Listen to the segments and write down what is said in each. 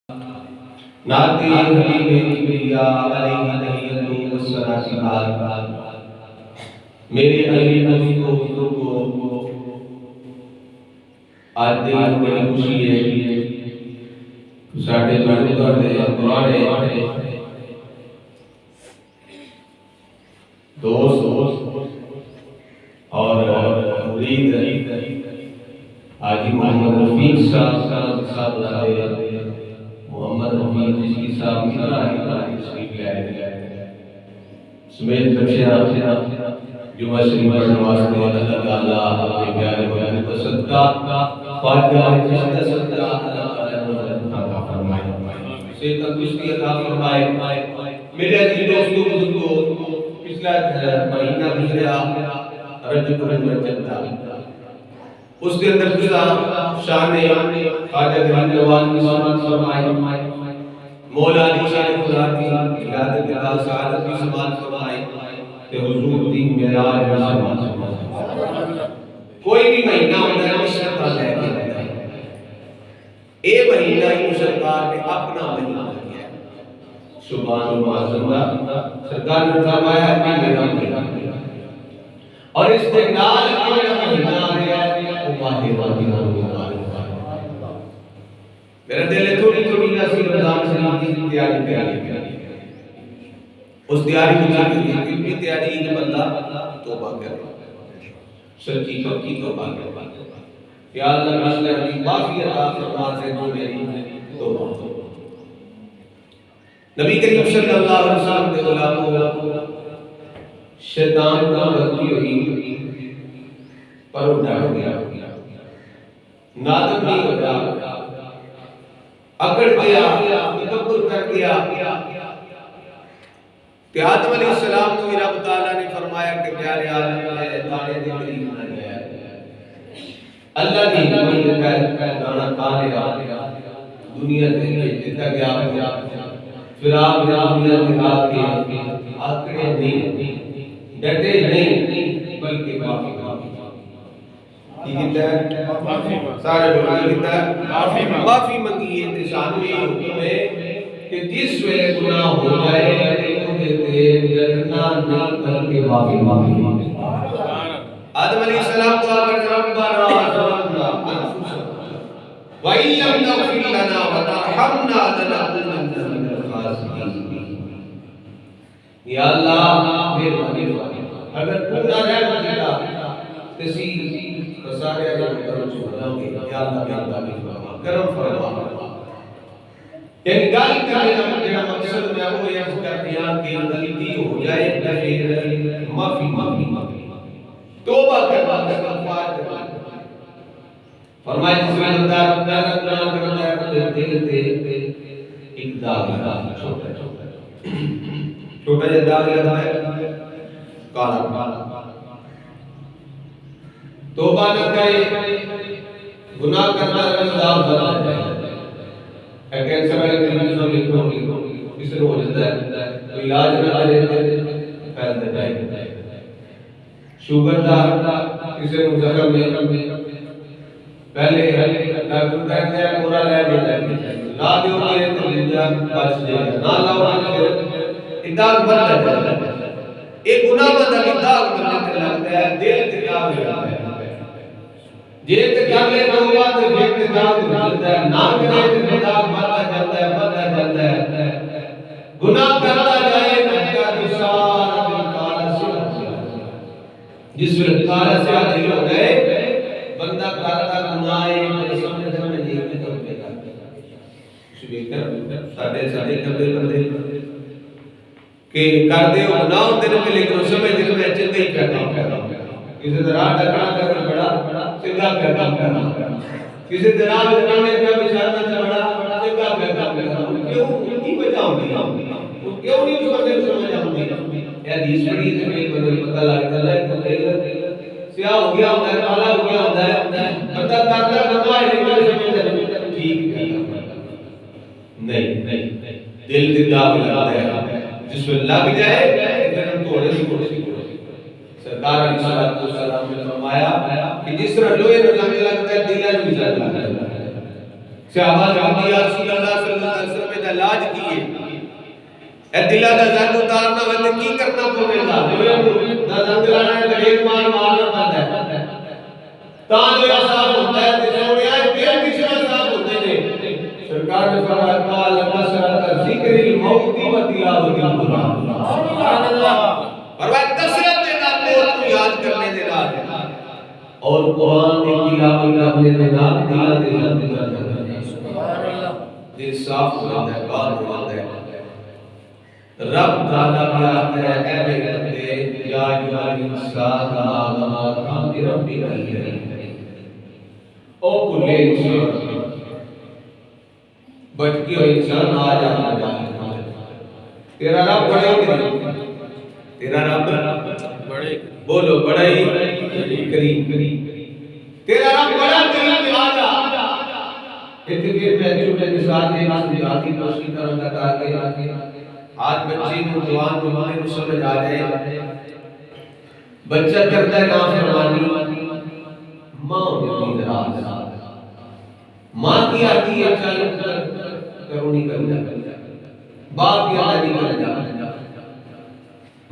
ناتی حبیب کبریا علیہ تحیت و صلاۃ بعد میرے علی دوستوں کو آج دن بڑی خوشی ہے ساڑھے پرانے دوست اور مرید حاجی محمد رفیق صاحب محمد رفیق جس کی صاحب تشریف لائے سمیت بچیاں جمعہ شریف پڑھنے واسطے اللہ تعالیٰ اپنے پیارے بیان کا صدقہ خواجہ جس کا صدقہ اللہ تعالیٰ عطا فرمائے صحت تندرستی عطا فرمائے میرے عزیز دوستوں بزرگوں پچھلا مہینہ گزرا رجب الرجب اس کے اندر گزرا شان خواجہ غریب نواز کی سماعت فرمائے مولا علی شان خدا کی ولادت کا سعادت کی سماعت فرمائے کہ حضور دین معراج میں سماعت فرمائے کوئی بھی مہینہ ہوتا ہے مشرقہ لے کے ہوتا ہے اے مہینہ ہی سرکار نے اپنا مہینہ کیا سبحان اللہ زندہ سرکار نے فرمایا کہ میرا مہینہ اور اس کے نال میرا مہینہ آیا میرا دل تھوڑی تھوڑی ناسی رمضان شریف کی تیاری کری اس تیاری کی تیاری ہے بندہ توبہ کرے سچی پکی توبہ کرے یا اللہ رسول علی معافی عطا فرما سے تو میری توبہ نبی کریم صلی اللہ علیہ وسلم کے غلاموں شیطان کا غلطی ہوئی پر وہ ڈر گیا نادم نہیں ہو جا اکڑ گیا تکبر کر گیا کہ آدم علیہ السلام کو رب تعالیٰ نے فرمایا کہ پیارے آدم ہے دانے دے قریب نہ گیا اللہ نے ہمیں دیتا ہے دانا کھا لیا دنیا دے دیتا گیا پھر آپ دنیا دکھا کے آکڑے نہیں ڈٹے نہیں بلکہ معافی سارے معافی منگی انتشان میں حکم ہے کہ جس ویلے گناہ ہو جائے ڈرنا نہ کر کے معافی آدم علیہ السلام کو آکر ربنا ظلمنا انفسنا وَإِن لَّمْ تَغْفِرْ لَنَا وَتَرْحَمْنَا لَنَكُونَنَّ مِنَ الْخَاسِرِينَ یا اللہ مہربانی اگر تو نہ رحم کیا تسی سارے اگر کرم چھوڑاؤ گے یا اللہ فرما کرم فرما ایک گل کرنے کا مقصد میں وہ یہ کر دیا کہ غلطی ہو جائے پھر معافی توبہ کرنا استغفار فرمائے جس میں اللہ گناہ کرتا ہے اپنے دل سے ایک داغ چھوٹا جا داغ لگتا ہے کالا توبہ نہ کرے گناہ کرنا رمضان بنا جائے کینسر والے مریض کو لکھو کس طرح ہو جاتا ہے تو علاج نہ کرے پھیلتا جائے شوگر کا کسی مزہر میں پہلے ڈاکٹر کہتے ہیں پورا لے دیتا ہے نہ دیو گے تو لنجا بچ جائے گا نہ لاؤ گے اداغ بن جاتا ہے ایک گناہ بندہ اداغ بننے لگتا ہے دل تیار ہو جاتا ہے جیت کر لے توبہ تو جیت داغ جلتا ہے نہ کرے تو داغ بڑھتا جلتا ہے گناہ کرتا جائے نکا نشان بالکال سے جس وقت کال سے دل ہو گئے بندہ کرتا گناہ ہے سمجھ میں نہیں تو پہ کرتا شبیکر ساڑھے کرتے بندے کہ کر دے گناہ ہوتے ہیں لیکن سمجھ دل میں چلتے ہی کرتا کسی طرح ڈکڑا کرنا بڑا سدھا کرنا کسی طرح جنانے پہ بشارنا چڑھا سدھا کرنا کیوں کی وجہ ہوتی ہے کیوں نہیں اس بندے کو سمجھ آتی ہے حدیث پڑھی تو ایک بندے کو پتہ لگتا ہے سیاہ ہو گیا ہوتا ہے کالا ہو گیا ہوتا ہے بندہ کرتا بندہ ہے لیکن سمجھ ٹھیک نہیں دل دل داغ لگا ہے جس میں لگ جائے پھر ہم توڑے سی سرکار علیہ السلام نے فرمایا کہ جس طرح لوہے میں جنگ لگتا ہے دل میں بھی جنگ لگتا ہے صحابہ نے کہا یا رسول اللہ صلی اللہ علیہ لگی اے دلہ دا زنگ اتارنا ویلے کی کرنا پوے گا دا زنگ لانا ہے ایک مار مارنا پڑتا ہے تاں جو صاف ہوتا ہے تے سونے آئے دل کی شرح صاف ہوتے ہیں سرکار نے فرمایا قال کثرت ذکر الموت و تلاوت القرآن سبحان اللہ فرمایا کثرت موت کو یاد کرنے دے رات اور قرآن کی تلاوت کرنے دے رات دل دے اندر سبحان اللہ دل صاف ہو جاتا ہے پاک ہو جاتا ہے رب تعالیٰ کیا ہے اے میرے بندے یا ایھا الانسان ما غرک بربک الکریم او کلے انسان بچ کے انسان آ جا تیرا رب بڑے کریم تیرا رب بڑے بولو بڑا ہی کریم تیرا رب بڑا کریم آ جا اتنے میں چھوٹے مثال دے ناس دیاتی کوشش کروں گا تاکہ آج بچی نوجوان جوان کو سمجھ آ جائے بچہ کرتا ہے نافرمانی ماں ہوتی ہے ماں کی آتی ہے چل کرو نہیں کرنا باپ کی آتی نہیں کرنا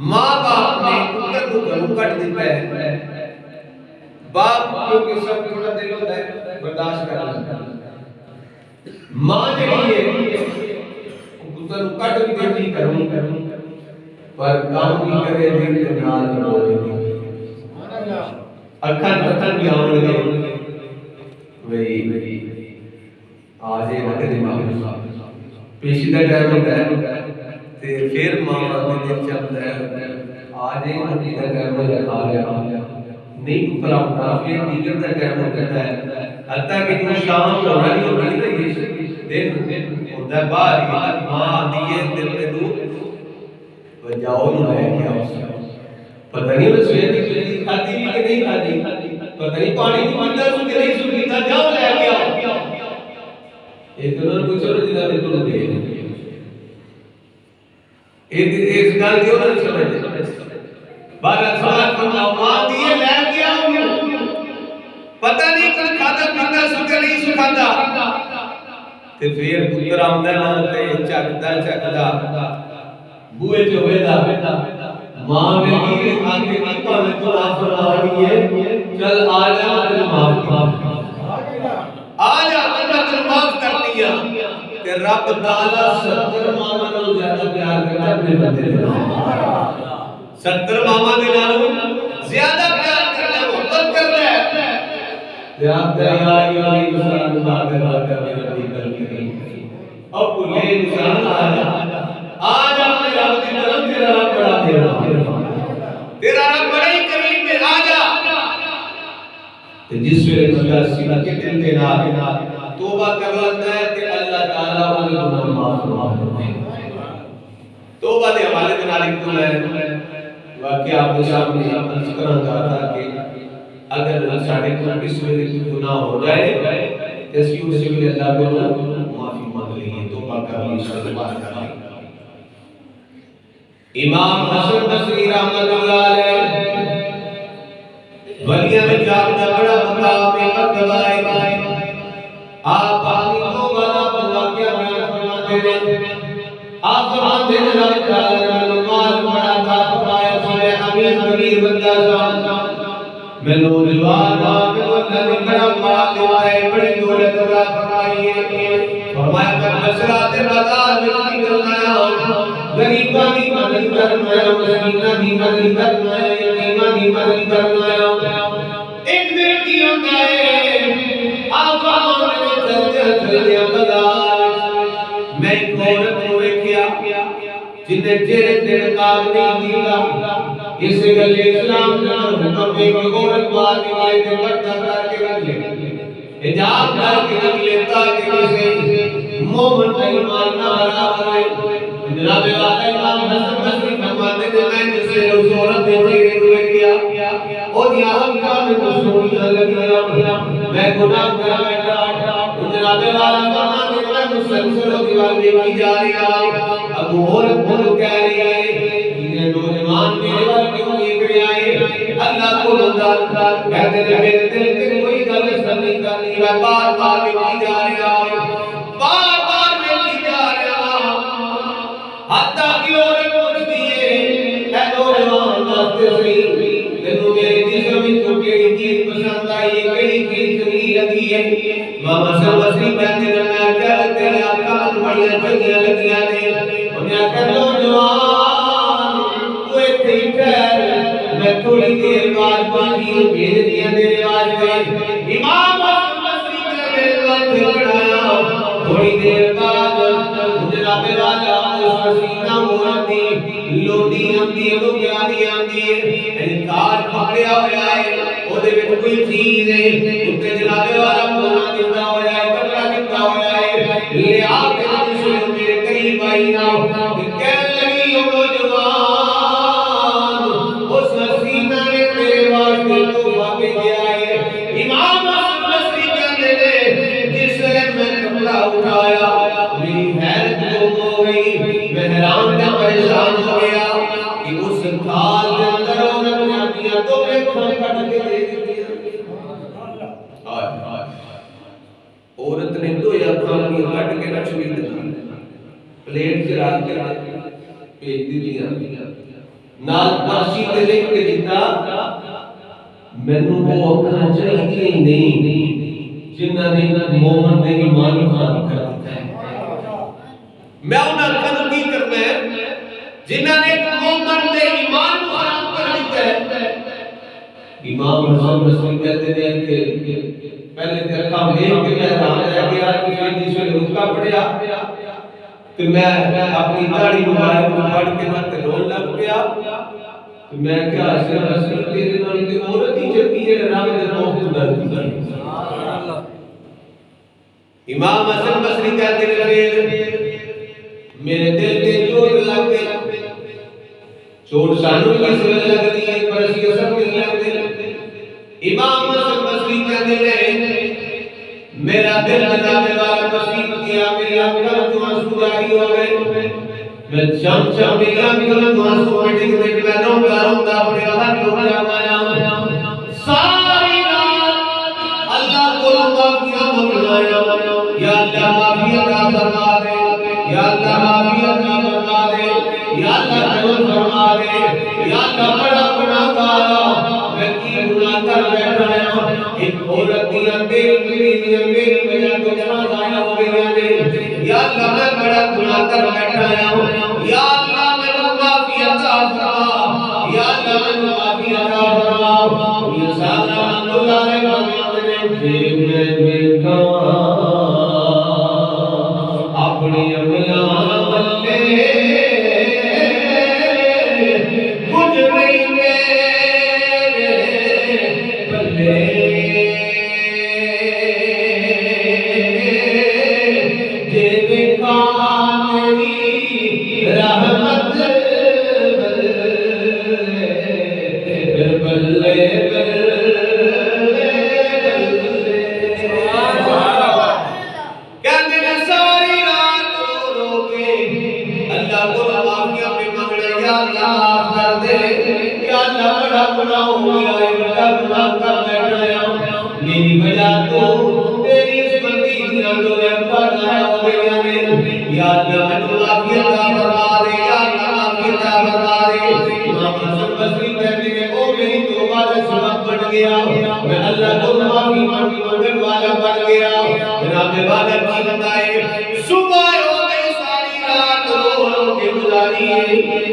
ماں باپ نے پتر کو گھروں کٹ دیتا ہے باپ کیونکہ سب تھوڑا دل ہوتا ہے برداشت کر لیتا ہے ماں جڑی ہے پتر کو کٹ بھی دیتی کروں پر کام بھی کرے دل کے نال بولے اکھن پتن بھی آن لگے وہی آجے وقت دماغ پیشیدہ ٹائم ہوتا ہے تے پھر ماں دل چلتا ہے آجے وقت ٹائم میں کھا لیا نہیں پتلا ہوتا پھر دیگر کا ٹائم ہوتا ہے حتیٰ کہ جو شام ہونا نہیں ہوتی دن ہوتا ہے باہر ماں دیئے دل میں دو جاؤ نہیں کیا پتہ نہیں میں سوئے نہیں کھاتی بھی کہ نہیں کھاتی پتہ نہیں پانی کی مندر سن کے نہیں سنیتا جاؤ لے کیا ایک دنوں کو چلو جدہ میں تو دے اس گال کیوں نہ سمجھے بارہ سوال فرماؤ ماں دیئے لے کیا پتہ نہیں کچھ کھاتا پیتا سن کے نہیں سکھاتا تے پھر پتر آمدہ نہ تے چکدا بوئے جو ویدہ ماں میں بھی آنکھیں نیپا میں تو آفر آنی ہے چل آجا تل معاف آجا تل معاف کر لیا کہ رب تعالیٰ 70 ماما نال زیادہ پیار کرتا اپنے بندے دے 70 ماما دے نال زیادہ پیار کرتا محبت کرتا ہے یاد دریا یا انسان ماغر کر میرا کریم اب کلے انسان آج اپنے رب کی طرف تیرا رب بڑا تیرا رب بڑا ہی کریم میں آجا جس ویلے بندہ سیدھا کے دل دے نال توبہ کر لیتا ہے کہ اللہ تعالیٰ انہیں گناہ معاف فرماتے ہیں توبہ دے حوالے میں نالک تو ہے واقعہ آپ نے سامنے عرض کرنا چاہتا کہ اگر ساڑھے کو اس ویلے گناہ ہو جائے اس کی اس ویلے اللہ کو معافی مانگ لئیے توبہ کر لی استغفار کر لی امام حسن بصری رحمت اللہ علیہ ولیہ میں جاگنا بڑا مقام میں مقبائے آپ آنی کو بنا بنا کیا بیان فرماتے ہیں آپ فرماتے ہیں اللہ تعالیٰ مال بڑا تھا فرمایا سنے امیر امیر بندہ سان میں نوجوان آگے اللہ نے بڑا مال دیوائے بڑی دولت عطا فرمائی ہے فرمایا میں بشرات بازار میں نکلنا ہے غریباں دی مدد کرنا ہے مسکیناں دی مدد کرنا ہے یتیماں دی مدد کرنا ہے ایک دن کی ہوتا ہے آپ آمنے چلتے بازار میں ایک عورت کو ویکھیا جنہیں چہرے تے نقاب نہیں دیتا اس گلے اسلام کا حکم ہے کہ عورت بار نکلے تے پردہ کر کے رکھ لے حجاب کر کے رکھ لیتا کہ کسی مومن کا ایمان نہ برابر ہے جناب والا امام حسن بصری فرماتے ہیں میں جسے اس عورت نے چہرے کو کیا اور یہاں کا میں سونی لگیا میں گناہ کر بیٹھا جناب والا فرماتے ہیں میں مسلسل دیوار دیکھی جا رہا اب عورت بول کہہ رہی ہے یہ نوجوان میرے وال کیوں دیکھ رہے آئے اللہ کو رضا کہتے ہیں میرے دل کے کوئی غلط نہیں کرنی میں بار بار دیکھی جا رہا بار بار دیکھی جا رہا بڑیاں چنگیاں لگیاں نے انہیں کہہ لو جوان تو ایتھے ہی ٹھہر میں تھوڑی دیر بعد باقی بھیج دیا تیرے واسطے امام حسن بصری کہتے ہیں وقت کھڑایا تھوڑی دیر بعد جناب والا اس حسینہ عورت دی لوٹی آندی ہے لوٹی آندی ہے انکار پکڑیا ہوا ہے وہ دے وچ کوئی چیز ہے تے جناب والا مولا دیتا ہوا ہے کپڑا دیتا ہوا ہے لے آ کے جس میرے قریب آئی نا کہنے لگی او نوجوان اس حسینہ نے تیرے واسطے تحفہ بھیجا ہے امام حسن بصری کہتے ہیں جس نے میں کپڑا اٹھایا میری حیرت ہو گئی میں حیران کا پریشان ہو گیا کہ اس تھال کے اندر عورت نے اپنی تو میں کھان کٹ کے دے دیا عورت نے دو یا کھان کی کٹ کے نہ چھوڑی دینا پلیٹ چلا کے پیج دی دیا نال پاشی تے لکھ کے دیتا مینوں وہ اکھاں چاہیے ہی نہیں جنہاں نے مومن نے ایمان خراب کر دیا میں انہاں کل کی کرنا ہے جنہاں نے مومن نے ایمان خراب کر دیا ہے امام حسن بصری کہتے ہیں کہ پہلے ترکا میں کہ میں حیران رہ گیا کہ میں جس میں رکا پڑیا تو میں اپنی داڑھی مبارک کو پڑھ کے نہ رون لگ گیا تو میں کیا حسن بصری تیرے نال تے عورت ہی چکی ہے رب دے خوف تو ڈرتی ہے امام حسن بصری کہتے ہیں میرے دل تے چوٹ لگ گئی چوٹ سانو کس وجہ لگ دی ہے پر اسی اثر نہیں لگتے امام حسن بصری کہتے ہیں میرا دل جناب والا نصیب کیا میری آنکھوں تو آنسو جاری ہو گئے میں چم چم میری آنکھوں تو آنسو پڑی کہ میں روتا اپنے ہاتھ ڈوب جایا ساری رات اللہ کو معافی منگایا یا اللہ معافی عطا فرما دے یا اللہ معافی عطا فرما دے یا اللہ رحم فرما دے یا اللہ بڑا گناہگار میں کی گناہ کر بیٹھا ہوں ایک عورت دی اندر میری وجہ تو جہاں ضائع ہو گئی ہے یا اللہ میں بڑا گناہ کر بیٹھا ہوں یا اللہ میں معافی عطا فرما یا اللہ میں معافی عطا فرما یہ سارا اللہ نے فرمایا کہ میں دیکھا اپنی املاں بلے کچھ نہیں میرے بلے جے دیکھا تیری رحمت بلے بلے میری وجہ تو تیری اس بندی دنیا تو میں پر لایا ہو گیا میں یا اللہ میں معافی عطا فرما دے یا اللہ معافی عطا فرما دے امام حسن بصری کہتے ہیں او میری توبہ کا سبب بن گیا میں اللہ کو معافی مانگنے والا بن گیا جناب والا کی بتائے صبح ہو گئی ساری رات رو رو کے گزاری ہے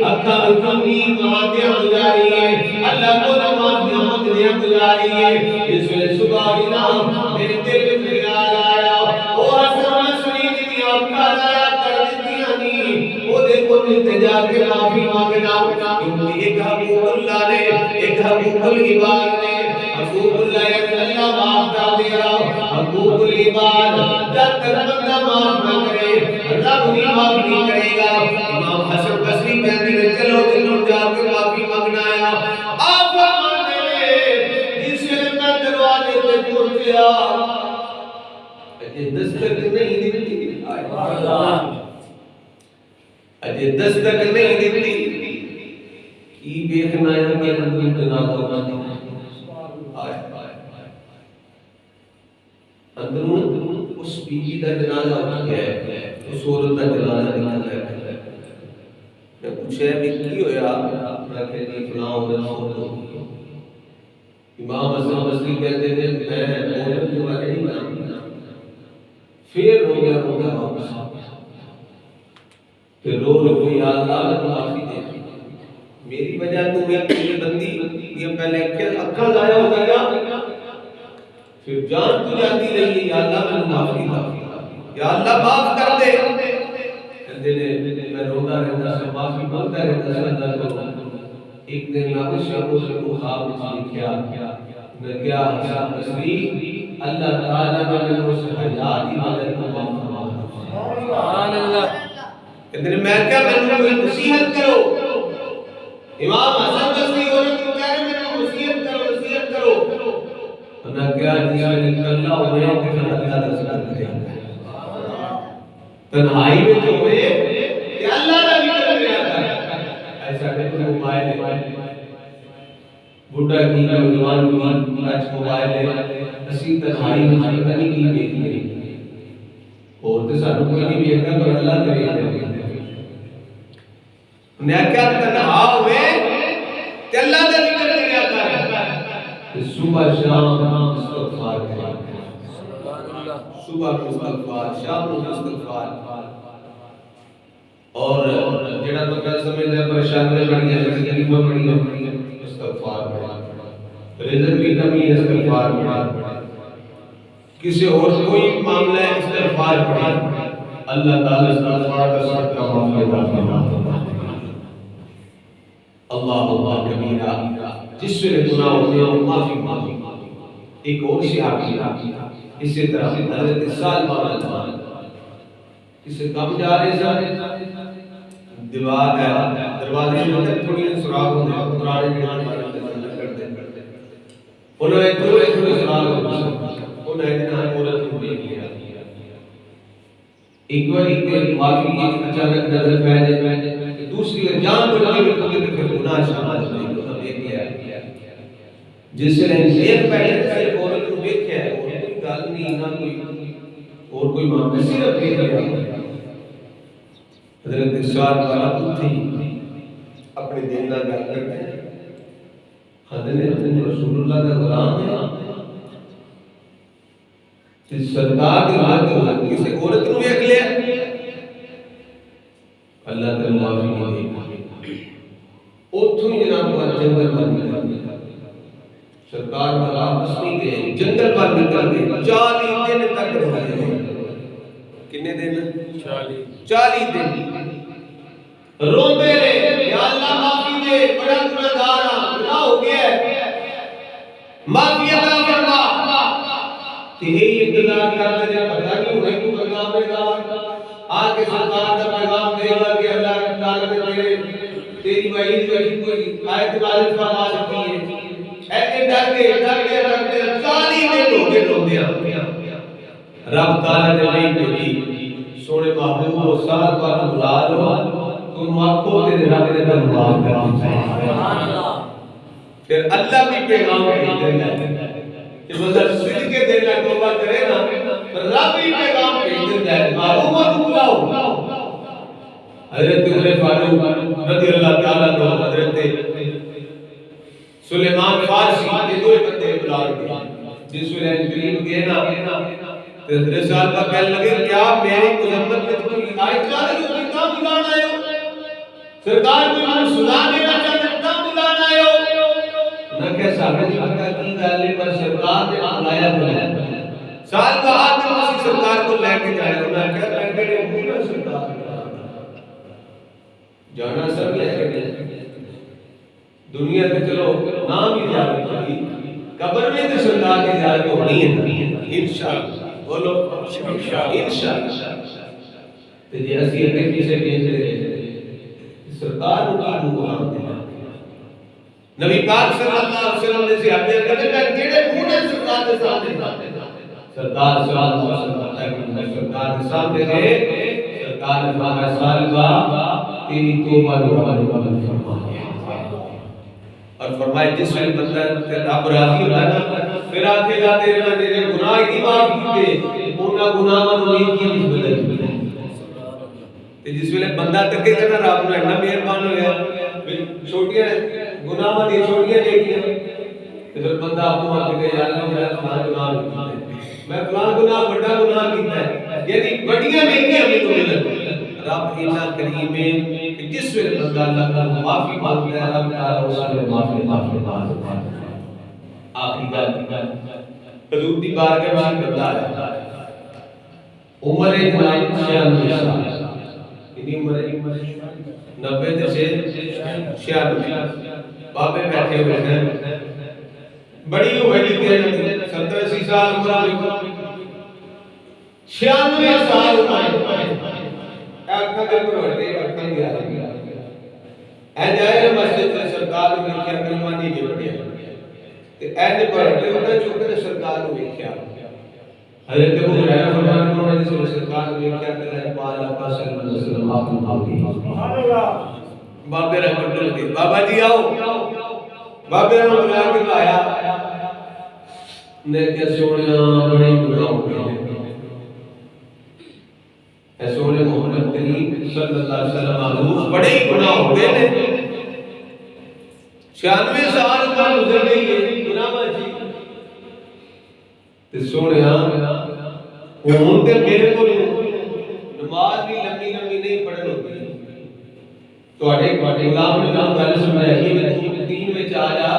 اکھا کمی مہاتیاں گزاری ہے اللہ کو معافی مانگنے گزاری ہے اس ویلے صبح نام میرے دل میں خیال آیا او حسن بصری دی آنکھاں لایا کر دتیاں نہیں او دے کو التجا کے معافی مانگنا کیونکہ ایک حقوق اللہ نے ایک حقوق العباد نے حقوق اللہ یعنی اللہ معاف کر دیا حقوق العباد جب تک بندہ معاف نہ کرے اللہ بھی معاف نہیں کرے گا امام حسن بصری کہتے ہیں چلو چلو جا کے معافی مانگنا ہے آپ دستک نہیں دیتی اجے دستک نہیں دیتی کی دیکھنا ہے کہ اندر جناب ہونا اندرون اس بیوی کا جنازہ ہو گیا ہے اس عورت کا جنازہ نکل ہے میں پوچھا بھی کی ہویا رکھے نہیں فلاں عورت امام حسن بصری کہتے ہیں میں عورت جو نہیں بنا پھر رو گیا واپس کہ رو رو یا اللہ نے معافی دے میری وجہ تو میری بندی یہ پہلے اکھا ضائع ہو گیا پھر جان تو جاتی رہی یا اللہ نے معافی دے یا اللہ معاف کر دے کہتے نے میں روتا رہتا سے معافی مانگتا رہتا سے اللہ کو ایک دن میں شب کو خواب میں لکھیا میں کیا حساب نصری اللہ تعالیٰ نے مجھے سے حیات عبادت کو معاف فرما سبحان اللہ کہتے ہیں میں کیا میں نصیحت کرو امام حسن بصری اور کہہ رہے میں نصیحت کرو انا کیا جس میں نکلنا ہوئے کہ اللہ کا ذکر کرے تنہائی میں جو ہوئے کہ اللہ کا ذکر کرے ایسا کہ موبائل ہے بڑھا کی نوجوان کی ٹچ موبائل ہے اسی تنہائی میں پتہ نہیں کی دیکھ رہی اور تو سانو کوئی نہیں دیکھتا پر اللہ کرے نے کیا تنہا ہوئے کہ اللہ کا ذکر کیا کرے صبح شام استغفار کرے سبحان اللہ صبح استغفار شام استغفار اور جڑا تو کل سمجھدا پریشانی بڑی ہے تکلیف بڑی ہے استغفار رزق کی کمی ہے استغفار پڑھا کسی اور کوئی معاملہ ہے استغفار پڑھا اللہ تعالی استغفار کا صدقہ معاف فرما اللہ کبیرہ جس سے گناہ ہوتے ہیں معافی مانگی ایک اور صحابی اسی طرح حضرت سلمان کسی کم جا رہے دیوار ہے دروازے میں تھوڑی سراغ ہوتے ہیں پرانے جنان والے کرتے انہوں نے تھوڑے سراغ انہوں نے جنان عورت کو دے دیا ایک بار ایک معافی کی اچانک نظر پہنے دوسری جان کو لگے میں کبھی پھر گناہ شامل نہیں تو دیکھ لیا جس سے ایک پہلے سے عورت کو دیکھا ہے اور کوئی گل نہیں نہ کوئی اور کوئی معاملہ صرف دیکھ لیا حضرت سعد والا اٹھی اپنے دین کا گل کرتے ہیں حضرت رسول اللہ کا غلام ہے جس سرکار کے ہاتھ کسی عورت کو دیکھ لیا اللہ تعالی معافی نہیں اوتھوں جناب کا جنگل بن گیا سرکار والا واپس نہیں گئے جنگل پر نکل گئے 40 دن تک رہے کتنے دن 40 دن روندے رہے یا اللہ معافی دے بڑا گناہگار ہاں گناہ ہو گیا ہے معافی عطا فرما تے یہ انتظار کرتے رہے پتہ نہیں ہوئے کو پیغام دے گا آگے سرکار کا پیغام دے گا کہ اللہ تعالی نے تیری وحید کوئی آیت نازل فرما سکتی ہے ایسے ڈرتے 40 دن ہو گئے روندے رب تعالی نے نہیں بھیجی سونے محبوب کو سال پر بلا لو تم آنکھوں تیرے رب نے معاف کرنا پھر اللہ بھی پیغام بھیج دینا کہ بندہ صدق کے دل میں توبہ کرے نا رب بھی پیغام بھیج دیتا ہے معلومات بلاؤ حضرت عمر فاروق رضی اللہ تعالیٰ عنہ حضرت سلیمان فارسی کے دو بندے بلا رہے جس میں کریم گئے نا حضرت صاحب کا کہنے لگے کیا میری مذمت میں کوئی آیت لا رہی ہو کتاب بلانا ہے سرکار کوئی مجھے سزا دینا چاہتے کتاب بلانا ہے نہ کہ صاحب جی پتہ کی گل پر سرکار نے بلایا ہے سال کا ہاتھ میں کسی سرکار کو لے کے جائے انہوں نے کہا میں کہنے ہوں سرکار جانا سب لے کے گئے دنیا میں چلو نام ہی زیادہ پڑی قبر میں تو سرکار کی زیادہ ہونی ہے انشاءاللہ بولو انشاءاللہ تو جی اسی اگر کسی پیسے رہے سرکار مقام مقام دینا نبی پاک صلی اللہ علیہ وسلم نے صحابہ کہتے ہیں جڑے بوڑھے سرکار کے سامنے سرکار صلی اللہ علیہ وسلم سرکار کے سامنے گئے سرکار نے فرمایا سالبہ تیری توبہ قبول فرما اور فرمایا جس وقت بندہ رب راضی ہوتا ہے پھر آتے جاتے رہنا تیرے گناہ کی معاف کیتے انہاں گناہاں نوں نیکیاں وچ بدل دیتے تے جس ویلے بندہ تکے تے رب نوں اینا مہربان ہویا چھوٹیاں گناہاں دی چھوٹیاں نیکیاں تے پھر بندہ اپنا آ کے یا اللہ میرا فلاں گناہ کیتا میں فلاں گناہ بڑا گناہ کیتا ہے یعنی بڑیاں نیکیاں مینوں ملن رب اتنا کریم ہے کہ جس وقت بندہ اللہ کا معافی مانگتا ہے رب تعالیٰ اس سے معافی مانگتا ہے. آخری گل حضور دی بارگاہ میں بندہ ہے عمر جناب 96 سال. کتنی عمر ہے؟ 90 سے 96. بابے بیٹھے ہوئے ہیں بڑی ہوئی تھی 70-80 سال عمر 96 سال عمر اکھاں دے پروٹے اکھاں دی آ گئی اے جائے مسجد سے سرکار نے کیا کلمہ نہیں جوڑیا تے اے دے پروٹے اٹھا چوکے سرکار نے ویکھیا حضرت ابو ہریرہ فرماتے ہیں جس سرکار نے کیا کہا پالا کا صلی اللہ علیہ وسلم آپ کو سبحان اللہ. بابے رحمت اللہ علیہ بابا جی آؤ بابے نے بلا کے لایا نے کہ سونیا بڑے گناہ ہو گئے اے سونے محمد کریم صلی اللہ علیہ وسلم حضور بڑے گناہ ہو گئے نے 96 سال کا گزر گئی ہے گناہ واجی تے سونیا ہن تے میرے کو نماز بھی لمبی نہیں پڑھن ہوتی تواڈے غلام نے نام گل سنایا کہ دین وچ آ جا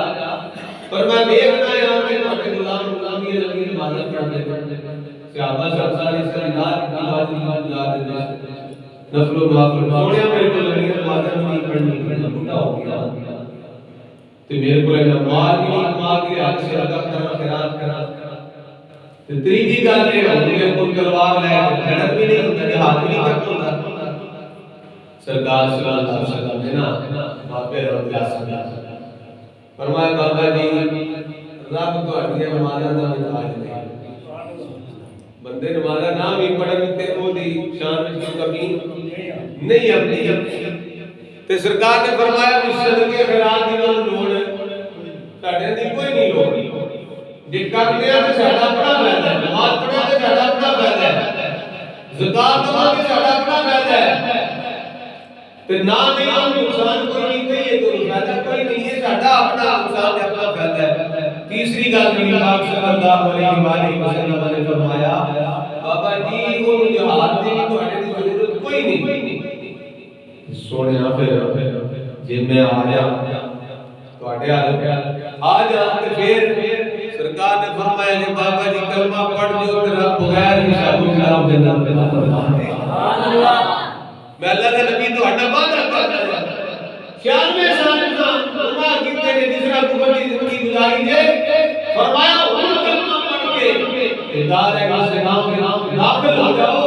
پر میں دیکھنا ہے کہ تواڈے غلامی لمبی نماز پڑھتے صحابہ سرکار اس کا نماز نفل و نوافل سونیا میرے کو لمبی نماز نہیں پڑھنی بوڑھا ہو گیا تے میرے کو نماز کے حق سے ادا کرنا قرات کرنا تے تیسری گل یہ ہے کہ کوئی تلوار لے کے لڑن بھی نہیں ہوتا ہاتھ بھی نہیں تک ہوتا سرکار صلی اللہ علیہ وسلم نے نا بابے رضی اللہ عنہ فرمایا بابا جی رب تواڈی نمازاں دا محتاج نہیں بندے نمازاں نہ بھی پڑھن تے او دی شان وچ کمی نہیں آتی تے سرکار نے فرمایا کہ صدقے خیرات دی لوڑ ساڈے دی کوئی نہیں لوڑ جے کرتے ہیں تے ساڈا اپنا فائدہ ہے نماز پڑھنا تے ساڈا اپنا فائدہ ہے زکات دو تے ساڈا اپنا فائدہ ہے تے نہ نہیں نقصان کوئی نہیں تے یہ تو فائدہ کوئی نہیں ہے ساڈا اپنا نقصان تے اپنا فائدہ ہے. تیسری گل نبی پاک صلی اللہ علیہ وسلم نے فرمایا بابا جی وہ جہاد دی تواڈے دی ضرورت کوئی نہیں سونیا پھر جے میں آ جا تواڈے آ جا تے پھر سرکار نے فرمایا کہ بابا جی کلمہ پڑھ جو تے رب بغیر حساب کتاب جنت میں فرما دے سبحان اللہ. میں اللہ کے نبی تواڈا وعدہ کردا ہوں 96 سال گناہ کیتے نے جس طرح کفر دی زندگی گزاری ہے فرمایا ان کلمہ پڑھ کے دار اسلام میں داخل ہو جاؤ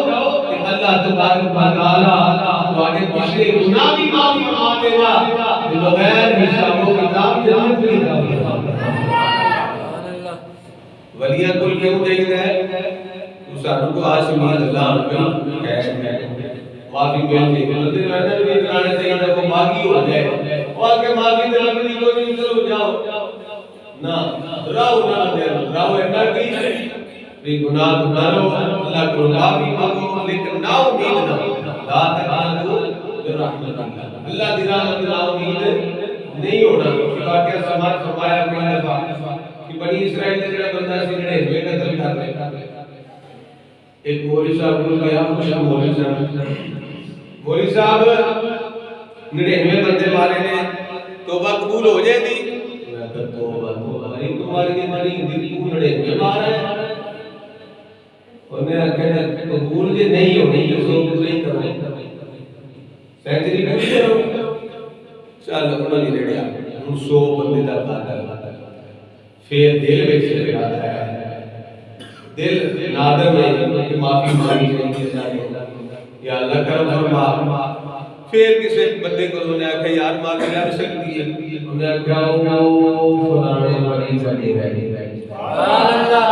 کہ اللہ تبارک و تعالی تواڈے پچھلے گناہ بھی معاف فرما دے گا بغیر حساب و کتاب جنت میں داخل سبحان اللہ. ولیاں کل کیوں چاہیے ہے سانو کو آسمان اللہ کہہ معافی مل گئی بندے رہنے بھی کرانے چاہیے کو معافی ہو جائے اور کہ معافی دے لگی کوئی نہیں چلو جاؤ نہ راو نہ راو اینا کی بھی گناہ کرو اللہ کو معافی مانگو لیکن نہ امید نہ لا تقنطوا من رحمت اللہ اللہ دی رحمت نہ امید نہیں ہونا. واقعہ سماعت فرمایا کوئی دفعہ کہ بنی اسرائیل دے جڑا بندہ سی نے قتل کر لے ایک مولوی صاحب کو گیا خوش مولوی صاحب 99 بندے مارے نے توبہ قبول ہو جائے گی میں کہ توبہ نہیں تمہاری ہماری دل کو 99 مارا ہے انہوں نے کہا قبول جے نہیں ہونی تو سو نہیں کرو سینچری پوری کرو چل انہوں نے لڑیا ہن 100 بندے دا قاتل پھر دل وچ لگا ہے دل نادم ہے کہ معافی مانگنی چاہیے یا اللہ کرم فرما. پھر کسی بندے کو انہوں نے آکھا یار معافی لگ سکتی ہے انہوں نے آکھا او فلانے ولی چلے رہے سبحان اللہ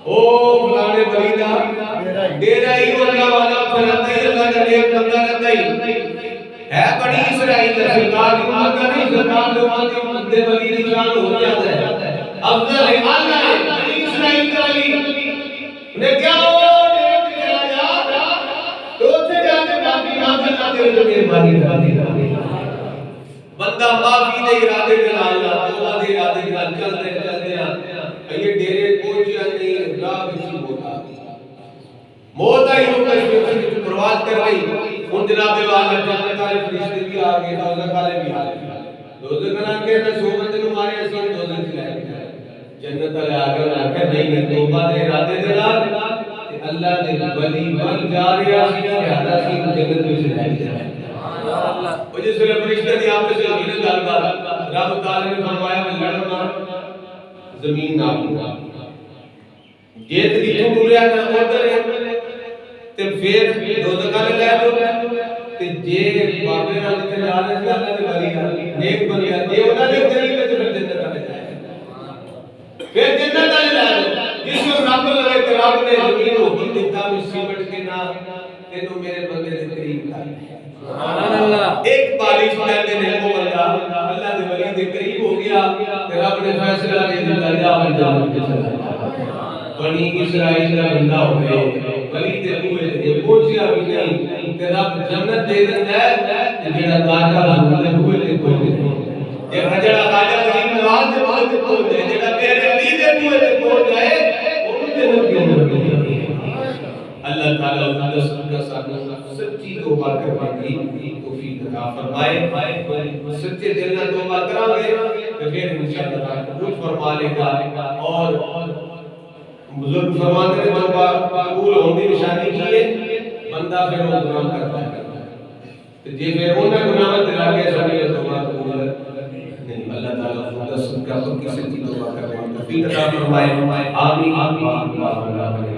او فلانے ولی دا ڈیرا ہی اللہ والا فرماتا ہے اللہ کا نیک بندہ رہتا ہی ہے بنی اسرائیل کا سرکار کی امت کا نہیں سرکار کی امت کے ولی نشان ہو جاتا ہے افضل ہے اللہ ہے بنی اسرائیل کا ولی نے کیا ہو بندہ معافی دے ارادے کے نال توبہ دے ارادے کے نال چلتے ہیں یہ ڈیرے پہنچیا نہیں راہ وچ موت آئی موت آئی لوگ اس پرواز کر رہی ہوں جناب والا جنت والے فرشتے بھی آ گئے دوزخ والے بھی آ گئے دوزخ والا کہ میں 100 بندے کو مارے اسی دوزخ چ لے گئے جنت والے آ گئے انہاں کہ نہیں توبہ دے ارادے دے نال تے اللہ دے ولی بن جا رہا سی لہذا سی جنت وچ لے گئے سبحان اللہ او جس ویلے فرشتے دی آپس وچ ہوئی نا گل بات رب تعالی نے فرمایا میں لڑنا زمین نہ جیت کی تو ٹولیا نہ ادھر تے پھر دوزخ والے لے جاؤ تے جے بابے نال تے جا رہے تے اللہ دے ولی نیک بندے جے انہاں دے قریب تے پھر جنت والے جائے پھر جنت والے لے جاؤ جس کو رب لگے تے رب نے زمین حکم دیتا بھی سمٹ کے نہ تینوں میرے بندے دے قریب کر سبحان اللہ ایک بالش کہتے ہیں وہ بندہ اللہ دے ولی دے قریب ہو گیا تے رب نے فیصلہ دے دتا جا جنت کے چلا جا بنی اسرائیل کا بندہ ہوئے ولی تے ہوئے تے پہنچیا بھی نہیں تے رب جنت دے دیندا ہے جڑا داتا حضور دے ہوئے تے کوئی جے جڑا خواجہ غریب نواز دے ہوئے تے پہنچ جائے جڑا میرے علی دے ہوئے تے پہنچ جائے اون جنت کیوں نہیں اللہ تعالی دس کا ساتھ سچی توبہ کرنے کی توفیق عطا فرمائے سچے دل نال توبہ کریں گے تے پھر انشاءاللہ قبول فرما لے گا اور بزرگ فرماتے ہیں توبہ قبول ہونے کی نشانی کی ہے بندہ پھر وہ گناہ کرتا ہے تو جے پھر انہاں گناہ تے لگے ساری توبہ قبول نہیں اللہ تعالی دس کا کسی کی توبہ کرنے کی توفیق عطا فرمائے آمین آمین